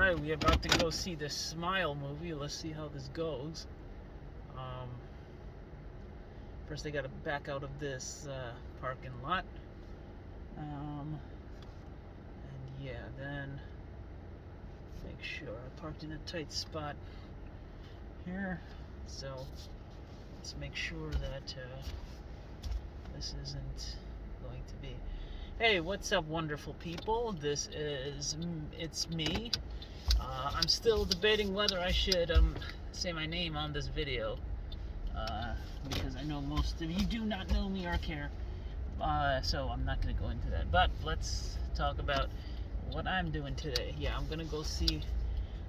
Alright, we're about to go see the Smile movie. Let's see how this goes. First, I gotta back out of this parking lot. And yeah, then make sure I parked in a tight spot here. So let's make sure that this isn't going to be. Hey, what's up, wonderful people? It's me. I'm still debating whether I should say my name on this video, because I know most of you do not know me or care, so I'm not going to go into that. But let's talk about what I'm doing today. Yeah, I'm going to go see.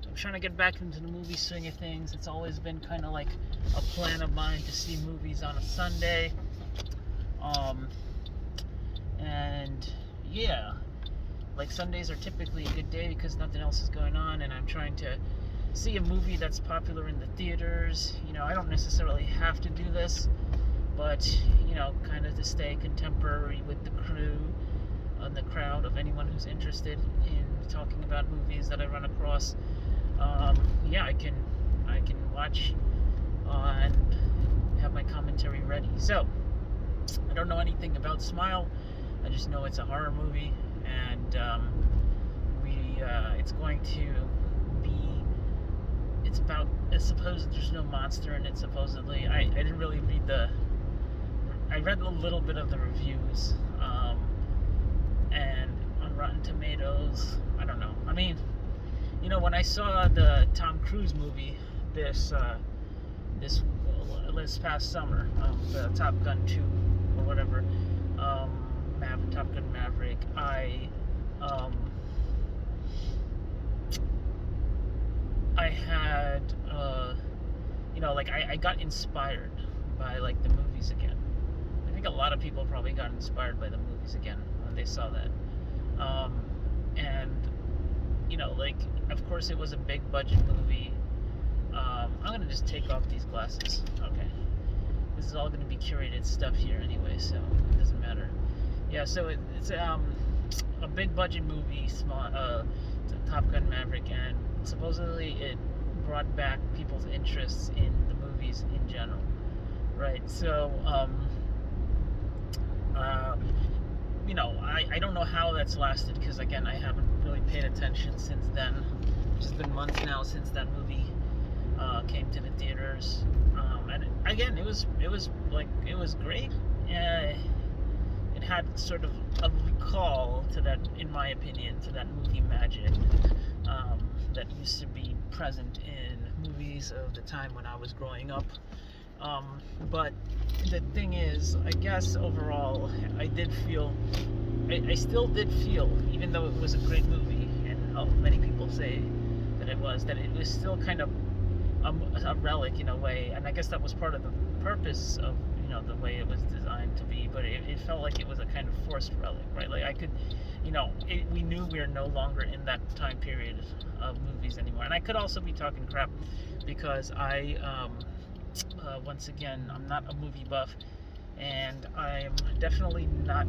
I'm trying to get back into the movie swing of things. It's always been kind of like a plan of mine to see movies on a Sunday. And yeah, like Sundays are typically a good day because nothing else is going on, and I'm trying to see a movie that's popular in the theaters. You know, I don't necessarily have to do this, but you know, kind of to stay contemporary with the crew and the crowd of anyone who's interested in talking about movies that I run across. Yeah, I can watch and have my commentary ready. So I don't know anything about Smile. I just know it's a horror movie, and it's going to be. It's about. It's supposed there's no monster in it. Supposedly, I didn't really read I read a little bit of the reviews, and on Rotten Tomatoes, I don't know. I mean, you know, when I saw the Tom Cruise movie this past summer, the Top Gun 2 or whatever, Top Gun Maverick, I had, you know, like I got inspired by like the movies again. I think a lot of people probably got inspired by the movies again when they saw that. And you know, like, of course it was a big budget movie. I'm gonna just take off these glasses. Okay. This is all gonna be curated stuff here anyway, so it doesn't matter. Yeah, so it's a big budget movie, Top Gun Maverick, and supposedly it brought back people's interests in the movies in general, right? So, you know, I don't know how that's lasted, because again, I haven't really paid attention since then. It's been months now since that movie came to the theaters, and again, it was great. It had sort of a recall to that, in my opinion, to that movie magic that used to be present in movies of the time when I was growing up. But the thing is, I guess overall, I still did feel, even though it was a great movie, and many people say that it was still kind of a relic in a way, and I guess that was part of the purpose of, you know, the way it was designed to be, but it felt like it was a kind of forced relic, right? Like I could, you know, we knew we were no longer in that time period of movies anymore. And I could also be talking crap because once again, I'm not a movie buff, and I'm definitely not,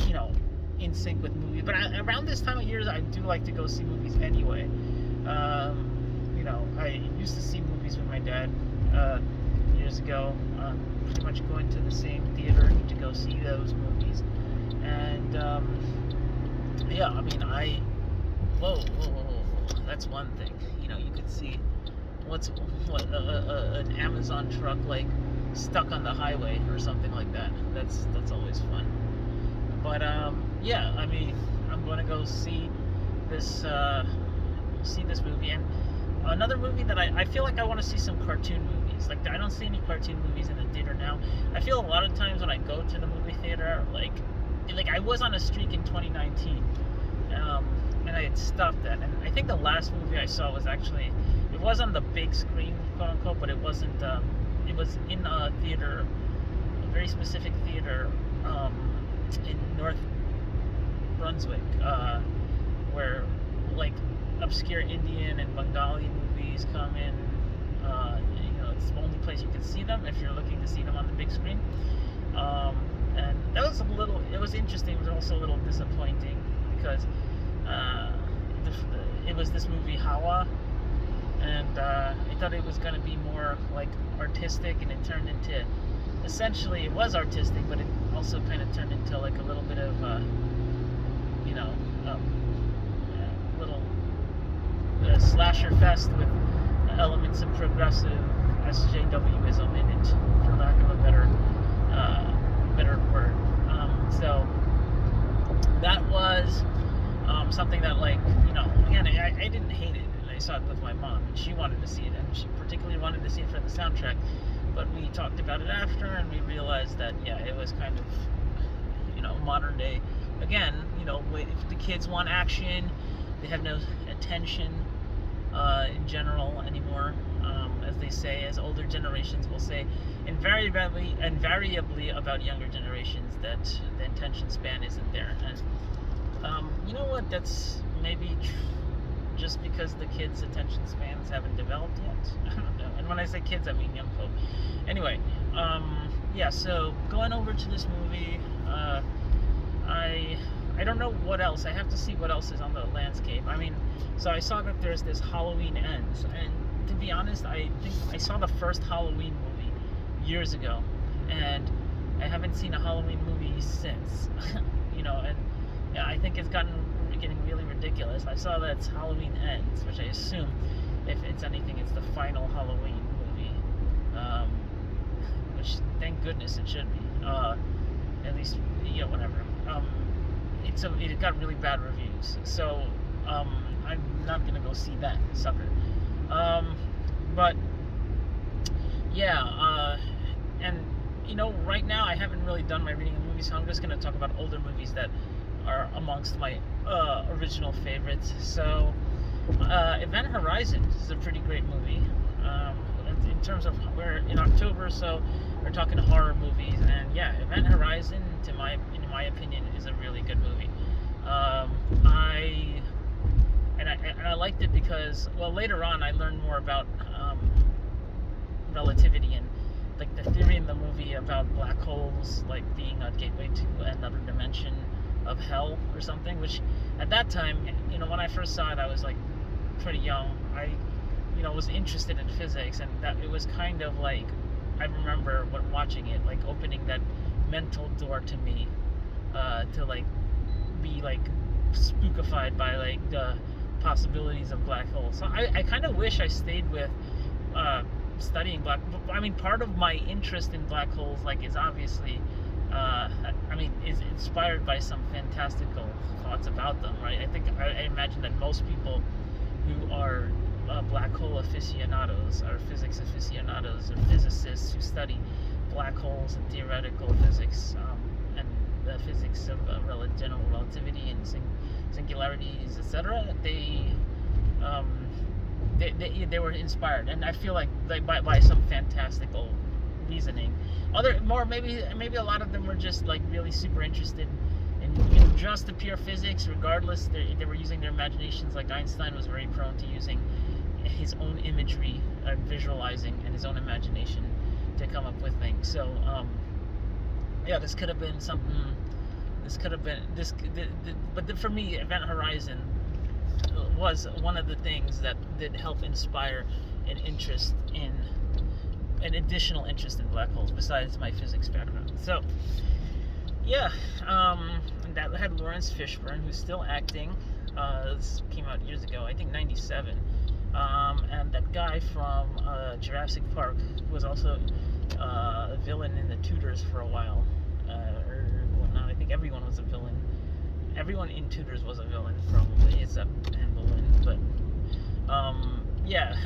you know, in sync with movies. But around this time of year, I do like to go see movies anyway. You know, I used to see movies with my dad years ago, pretty much going to the same theater to go see those movies. And yeah, I mean, whoa, that's one thing. You know, you could see an Amazon truck like stuck on the highway or something like that. That's always fun. But yeah, I mean, I'm gonna go see this movie. And another movie that I feel like I want to see some cartoon movies. Like, I don't see any cartoon movies in the theater now. I feel a lot of times when I go to the movie theater, like I was on a streak in 2019, and I had stopped that. And I think the last movie I saw was actually, it was on the big screen, quote unquote, but it wasn't. It was in a theater, a very specific theater, in North Brunswick, where like obscure Indian and Bengali movies come in. You know, it's the only place you can see them if you're looking to see them on the big screen. And that was it was interesting, but also a little disappointing, because it was this movie Hawa, and I thought it was going to be more like artistic, and it turned into, essentially it was artistic, but it also kind of turned into like a little bit of you know little slasher fest with elements of progressive SJWism in it, for lack of a better word. So that was something that, like, again, I didn't hate it, and I saw it with my mom, and she wanted to see it, and she particularly wanted to see it for the soundtrack. But we talked about it after, and we realized that, yeah, it was kind of, modern day. Again, if the kids want action, they have no attention in general anymore. As they say, as older generations will say, invariably about younger generations, that the attention span isn't there. And you know what? That's maybe just because the kids' attention spans haven't developed yet. I don't know. And when I say kids, I mean young folk. Anyway, yeah. So going over to this movie, I don't know what else. I have to see what else is on the landscape. I mean, so I saw that there's this Halloween Ends, and to be honest, I think I saw the first Halloween movie years ago, and I haven't seen a Halloween movie since. And yeah, I think it's getting really ridiculous. I saw that it's Halloween Ends, which I assume, if it's anything, it's the final Halloween movie. Which, thank goodness, it should be. At least, whatever. It got really bad reviews, so I'm not gonna go see that sucker. But yeah, and right now I haven't really done my reading of movies, so I'm just gonna talk about older movies that are amongst my original favorites. So Event Horizon is a pretty great movie. In terms of, we're in October, so we're talking horror movies, and yeah, Event Horizon, in my opinion, is a really good movie. I liked it because, well, later on I learned more about relativity, and like the theory in the movie about black holes like being a gateway to another dimension of hell or something, which at that time, when I first saw it, I was like pretty young. I was interested in physics, and that it was kind of like, I remember when watching it, like opening that mental door to me, to like be like spookified by like the possibilities of black holes. So I kind of wish I stayed with studying part of my interest in black holes, like, is obviously is inspired by some fantastical thoughts about them, right? I imagine that most people who are black hole aficionados, or physics aficionados, or physicists who study black holes and theoretical physics, and the physics of general relativity and singularities, etc., they were inspired, and I feel like by some fantastical reasoning. Maybe a lot of them were just like really super interested in just the pure physics. Regardless, they were using their imaginations. Like Einstein was very prone to using his own imagery, visualizing, and his own imagination to come up with things. So yeah, this could have been something. This could have been this. But for me, Event Horizon was one of the things that did help inspire an additional interest in black holes, besides my physics background. So yeah, and that had Lawrence Fishburne, who's still acting. This came out years ago, I think '97. And that guy from Jurassic Park was also a villain in The Tudors for a while, or whatnot. I think everyone was a villain. Everyone in Tudors was a villain, probably, except Anne Boleyn. But yeah,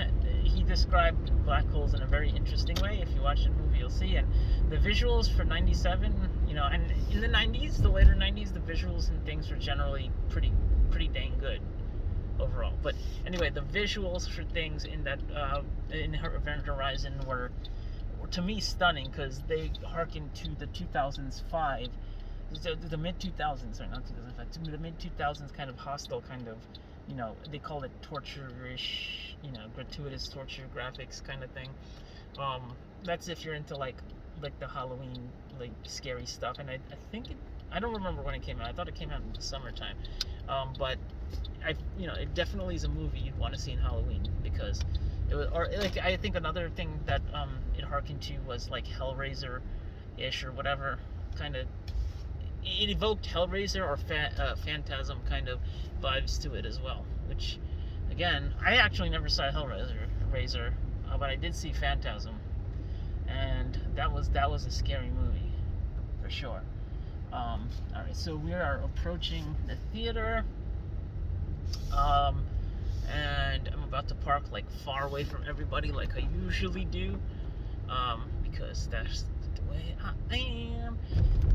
he described black holes in a very interesting way. If you watch the movie, you'll see. And the visuals for '97, and in the '90s, the later '90s, the visuals and things were generally pretty dang good overall. But anyway, the visuals for things in that in Event Horizon were to me stunning, because they harken to the 2005, the mid 2000s, sorry, not 2005, to the mid 2000s kind of hostile kind of, they call it torture-ish, gratuitous torture graphics kind of thing. That's if you're into like the Halloween, like, scary stuff. And I think I don't remember when it came out. I thought it came out in the summertime. But it definitely is a movie you'd want to see in Halloween because it was, or like I think another thing that it harkened to was like Hellraiser ish or whatever kind of. It evoked Hellraiser or Phantasm kind of vibes to it as well, which again I actually never saw Hellraiser, but I did see Phantasm, and that was a scary movie for sure. All right, so we are approaching the theater, and I'm about to park like far away from everybody, like I usually do, because that's the way I am.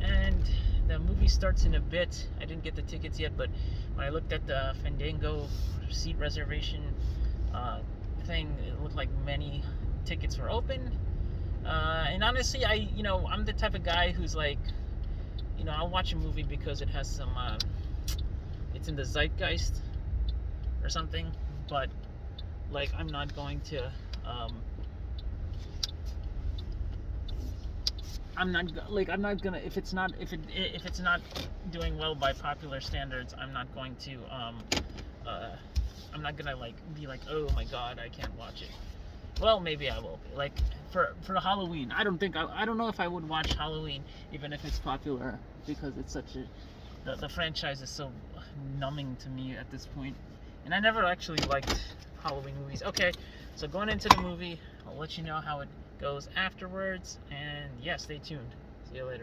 And the movie starts in a bit. I didn't get the tickets yet, but when I looked at the Fandango seat reservation thing, it looked like many tickets were open. And honestly, I'm the type of guy who's like, I'll watch a movie because it has some, it's in the zeitgeist or something, but like I'm not going to, I'm not gonna, if it's not doing well by popular standards, I'm not going to I'm not gonna like be like, oh my god, I can't watch it. Well, maybe I will. Like for Halloween, I don't know if I would watch Halloween even if it's popular, because it's such a, the franchise is so numbing to me at this point, and I never actually liked Halloween movies. Okay, so going into the movie, I'll let you know how it goes afterwards, and yeah, stay tuned. See you later.